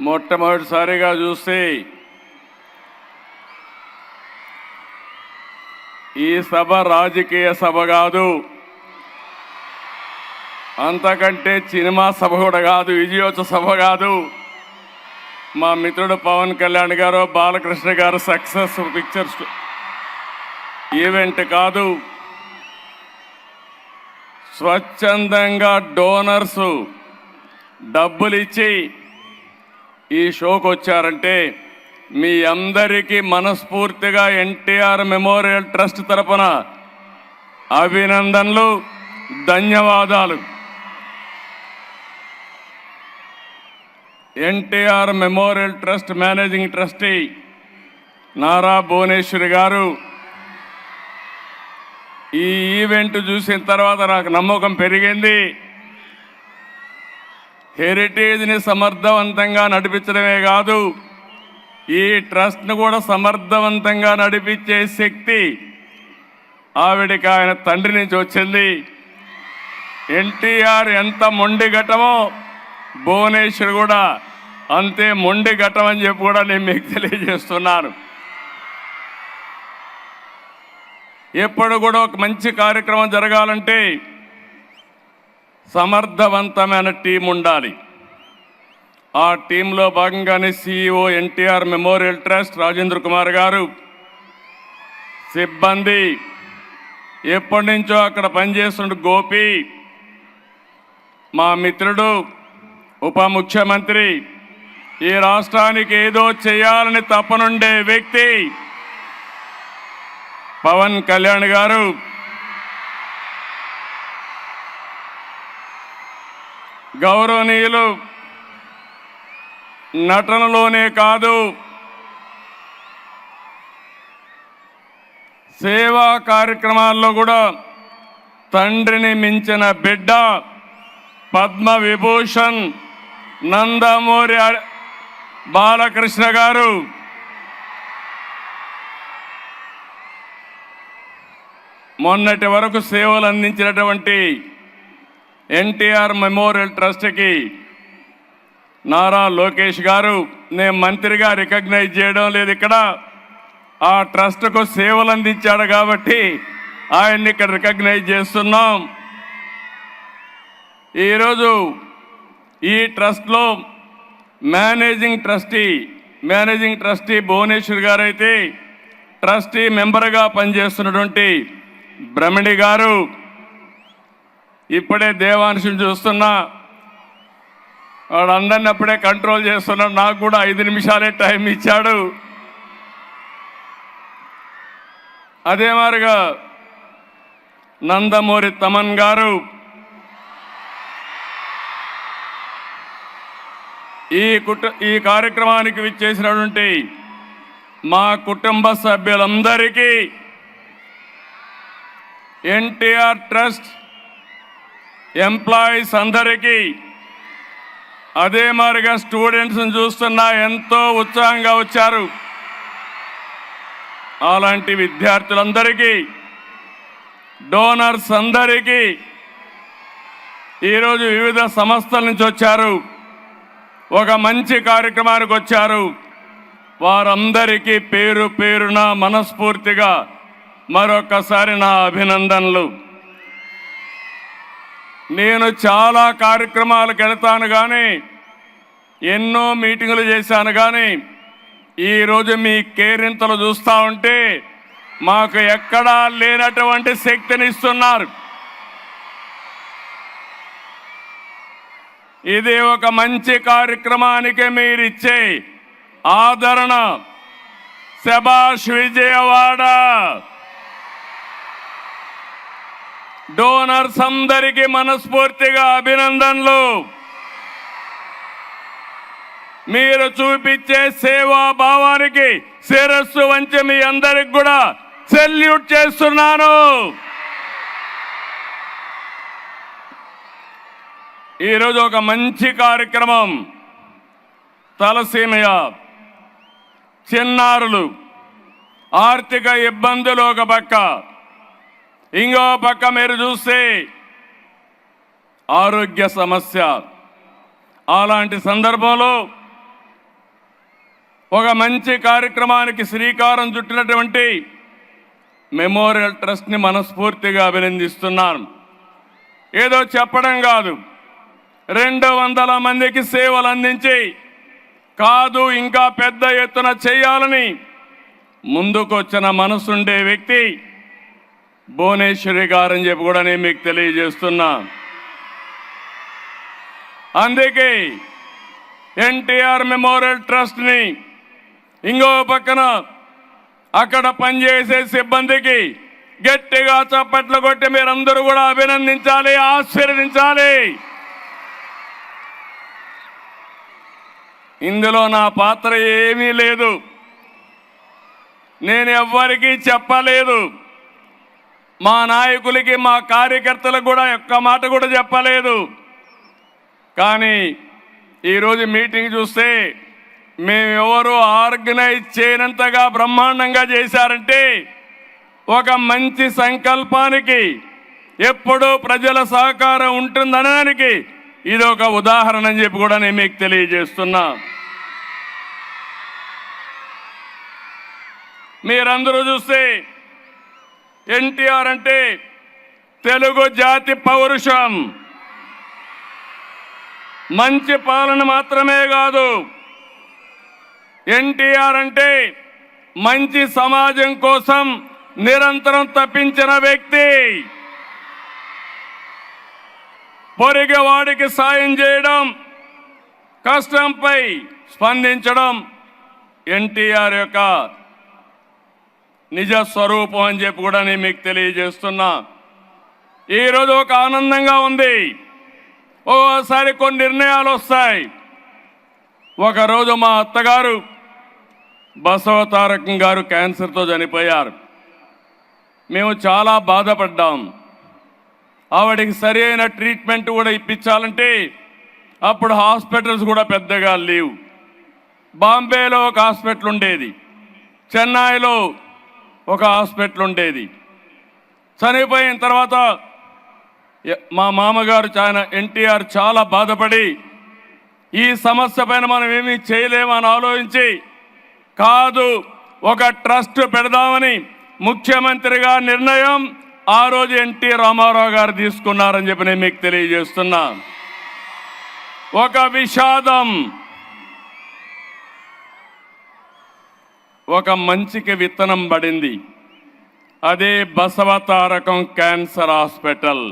మొట్టమొదటిసారిగా చూస్తే ఈ సభ రాజకీయ సభ కాదు, అంతకంటే సినిమా సభ కూడా కాదు, విజయోత్సవ సభ కాదు. మా మిత్రుడు పవన్ కళ్యాణ్ గారు, బాలకృష్ణ గారు సక్సెస్ పిక్చర్స్ ఈవెంట్ కాదు. స్వచ్ఛందంగా డోనర్స్ డబ్బులు ఇచ్చి ఈ షోకి వచ్చారంటే మీ అందరికీ మనస్ఫూర్తిగా ఎన్టీఆర్ మెమోరియల్ ట్రస్ట్ తరపున అభినందనలు, ధన్యవాదాలు. NTR memorial trust managing trustee Nara Bhuvaneshwari గారు ఈ ఈవెంట్ చూసిన తర్వాత నాకు నమ్మకం పెరిగింది. హెరిటేజ్ని సమర్థవంతంగా నడిపించడమే కాదు, ఈ ట్రస్ట్ను కూడా సమర్థవంతంగా నడిపించే శక్తి ఆవిడికి ఆయన తండ్రి నుంచి వచ్చింది. ఎన్టీఆర్ ఎంత మొండి ఘటమో భువనేశ్వర్ కూడా అంతే మొండి ఘటం అని చెప్పి కూడా నేను మీకు తెలియజేస్తున్నాను. ఎప్పుడు కూడా ఒక మంచి కార్యక్రమం జరగాలంటే సమర్థవంతమైన టీం ఉండాలి. ఆ టీంలో భాగంగానే CEO NTR memorial trust Rajendra Kumar గారు, సిబ్బంది, ఎప్పటి నుంచో అక్కడ పనిచేస్తున్న గోపి, మా మిత్రుడు ఉప ముఖ్యమంత్రి, ఈ రాష్ట్రానికి ఏదో చేయాలని తపనుండే వ్యక్తి పవన్ కళ్యాణ్ గారు, గౌరవనీయులు నటనలోనే కాదు సేవా కార్యక్రమాల్లో కూడా తండ్రిని మించిన బిడ్డ పద్మ విభూషణ్ నందమూరి బాలకృష్ణ గారు. మొన్నటి వరకు సేవలు అందించినటువంటి ఎన్టీఆర్ మెమోరియల్ ట్రస్ట్కి నారా లోకేష్ గారు నేను మంత్రిగా రికగ్నైజ్ చేయడం లేదు, ఇక్కడ ఆ ట్రస్ట్కు సేవలు అందించాడు కాబట్టి ఆయన్ని ఇక్కడ రికగ్నైజ్ చేస్తున్నాం. ఈరోజు ఈ ట్రస్ట్లో మేనేజింగ్ ట్రస్టీ భువనేశ్వర్ గారు అయితే ట్రస్టీ మెంబర్గా పనిచేస్తున్నటువంటి బ్రహ్మణి గారు, ఇప్పుడే దేవాంశం చూస్తున్నా, వాడందరినీ అప్పుడే కంట్రోల్ చేస్తున్నాడు, నాకు కూడా 5 నిమిషాలే టైం ఇచ్చాడు. అదే మాదిరిగా నందమూరి తమన్ గారు, ఈ కార్యక్రమానికి విచ్చేసినటువంటి మా కుటుంబ సభ్యులందరికీ, ఎన్టీఆర్ ట్రస్ట్ ఎంప్లాయీస్ అందరికీ, అదే మాదిరిగా స్టూడెంట్స్ని చూస్తున్నా ఎంతో ఉత్సాహంగా వచ్చారు, అలాంటి విద్యార్థులందరికీ, డోనర్స్ అందరికీ, ఈరోజు వివిధ సంస్థల నుంచి వచ్చారు, ఒక మంచి కార్యక్రమానికి వచ్చారు, వారందరికీ పేరు పేరున మనస్ఫూర్తిగా మరొకసారి నా అభినందనలు. నేను చాలా కార్యక్రమాలకు వెళ్తాను కానీ, ఎన్నో మీటింగులు చేశాను కానీ, ఈరోజు మీ కేరింతలు చూస్తూ ఉంటే మాకు ఎక్కడా లేనటువంటి శక్తిని ఇస్తున్నారు. ఇది ఒక మంచి కార్యక్రమానికి మీరిచ్చే ఆదరణ. శభాష్ విజయవాడ. డోనర్స్ అందరికీ మనస్ఫూర్తిగా అభినందనలు. మీరు చూపించే సేవా భావానికి శిరస్సు వంచి మీ అందరికి కూడా సెల్యూట్ చేస్తున్నాను. ఈరోజు ఒక మంచి కార్యక్రమం. తలసీమయ చిన్నారులు ఆర్థిక ఇబ్బందులు ఒక పక్క, ఇంకో పక్క మీరు చూస్తే ఆరోగ్య సమస్య. అలాంటి సందర్భంలో ఒక మంచి కార్యక్రమానికి శ్రీకారం చుట్టినటువంటి మెమోరియల్ ట్రస్ట్ని మనస్ఫూర్తిగా అభినందిస్తున్నాను. ఏదో చెప్పడం కాదు, 200 మందికి సేవలు అందించి కాదు ఇంకా పెద్ద ఎత్తున చేయాలని ముందుకొచ్చిన మనసుండే వ్యక్తి భువనేశ్వరి గారని చెప్పి కూడా నేను మీకు తెలియజేస్తున్నా. అందుకే ఎన్టీఆర్ మెమోరియల్ ట్రస్ట్ని ఇంకో పక్కన అక్కడ పనిచేసే సిబ్బందికి గట్టిగా చప్పట్లు కొట్టి మీరందరూ కూడా అభినందించాలి, ఆశీర్వదించాలి. ఇందులో నా పాత్ర ఏమీ లేదు, నేను ఎవ్వరికీ చెప్పలేదు. మా నాయకులకి మా కార్యకర్తలకు కూడా ఒక్క మాట కూడా చెప్పలేదు. కానీ ఈరోజు మీటింగ్ చూస్తే మేమెవరు ఆర్గనైజ్ చేయనంతగా బ్రహ్మాండంగా చేశారంటే ఒక మంచి సంకల్పానికి ఎప్పుడూ ప్రజల సహకారం ఉంటుందనడానికి ఇది ఒక ఉదాహరణ అని చెప్పి కూడా నేను మీకు తెలియజేస్తున్నా. మీరందరూ చూస్తే ఎన్టీఆర్ అంటే తెలుగు జాతి పౌరుషం, మంచి పాలన మాత్రమే కాదు, ఎన్టీఆర్ అంటే మంచి సమాజం కోసం నిరంతరం తప్పించిన వ్యక్తి, పొరిగవాడికి సాయం చేయడం, కష్టంపై స్పందించడం ఎన్టీఆర్ యొక్క నిజ స్వరూపం అని చెప్పి కూడా నేను మీకు తెలియజేస్తున్నా. ఈరోజు ఒక ఆనందంగా ఉంది. ఓసారి కొన్ని నిర్ణయాలు వస్తాయి. ఒకరోజు మా అత్తగారు బసవతారకం గారు క్యాన్సర్తో చనిపోయారు. మేము చాలా బాధపడ్డాం. ఆవిడికి సరి అయిన ట్రీట్మెంట్ కూడా ఇప్పించాలంటే అప్పుడు హాస్పిటల్స్ కూడా పెద్దగా లేవు. బాంబేలో ఒక హాస్పిటల్ ఉండేది, చెన్నైలో ఒక హాస్పిటల్ ఉండేది. చనిపోయిన తర్వాత మా మామగారు ఎన్టీఆర్ చాలా బాధపడి ఈ సమస్య పైన మనం ఏమీ చేయలేమని ఆలోచించి కాదు ఒక ట్రస్ట్ పెడదామని ముఖ్యమంత్రిగా నిర్ణయం ఆ రోజు ఎన్టీ రామారావు గారు తీసుకున్నారని చెప్పి నేను మీకు తెలియజేస్తున్నా. ఒక విషాదం, ఒక మంచికి విత్తనం పడింది. అదే బసవతారకం క్యాన్సర్ హాస్పిటల్.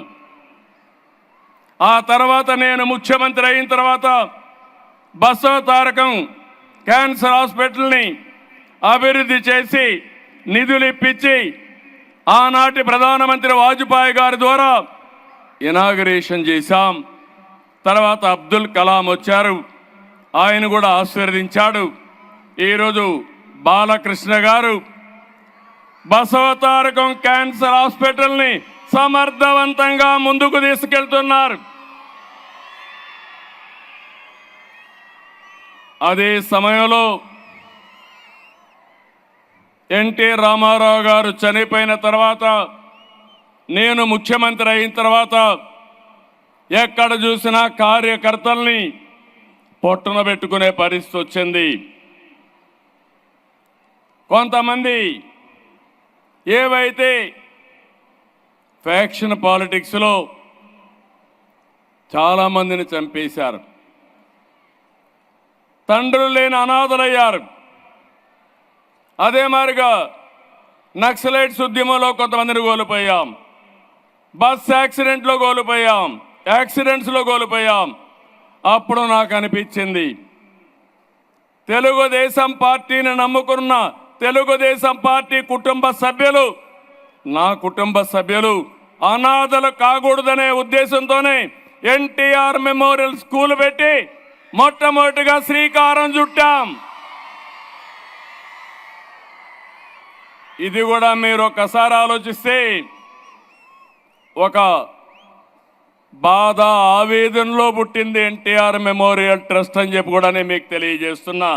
ఆ తర్వాత నేను ముఖ్యమంత్రి అయిన తర్వాత బసవతారకం క్యాన్సర్ హాస్పిటల్ని అభివృద్ధి చేసి నిధులు ఇప్పించి ఆనాటి ప్రధానమంత్రి వాజ్పేయి గారి ద్వారా ఇనాగరేషన్ చేశాం. తర్వాత అబ్దుల్ కలాం వచ్చారు, ఆయన కూడా ఆశీర్వదించాడు. ఈరోజు బాలకృష్ణ గారు బసవతారకం క్యాన్సర్ హాస్పిటల్ని సమర్థవంతంగా ముందుకు తీసుకెళ్తున్నారు. అదే సమయంలో ఎన్టీ రామారావు గారు చనిపోయిన తర్వాత నేను ముఖ్యమంత్రి అయిన తర్వాత ఎక్కడ చూసినా కార్యకర్తల్ని పొట్టున పెట్టుకునే పరిస్థితి వచ్చింది. కొంతమంది ఏవైతే ఫ్యాక్షన్ పాలిటిక్స్లో చాలామందిని చంపేశారు, తండ్రులు లేని అనాథలయ్యారు. అదే మాదిరిగా నక్సలైట్స్ ఉద్యమంలో కొంతమందిని కోల్పోయాం, బస్ యాక్సిడెంట్లో కోల్పోయాం, యాక్సిడెంట్స్లో కోల్పోయాం. అప్పుడు నాకు అనిపించింది తెలుగుదేశం పార్టీని నమ్ముకున్న తెలుగుదేశం పార్టీ కుటుంబ సభ్యులు, నా కుటుంబ సభ్యులు అనాథలు కాకూడదనే ఉద్దేశంతోనే ఎన్టీఆర్ మెమోరియల్ స్కూల్ పెట్టి మొట్టమొదటిగా శ్రీకారం చుట్టాం. ఇది కూడా మీరు ఒకసారి ఆలోచిస్తే ఒక బాధ ఆవేదనలో పుట్టింది ఎన్టీఆర్ మెమోరియల్ ట్రస్ట్ అని చెప్పి కూడా నేను మీకు తెలియజేస్తున్నా.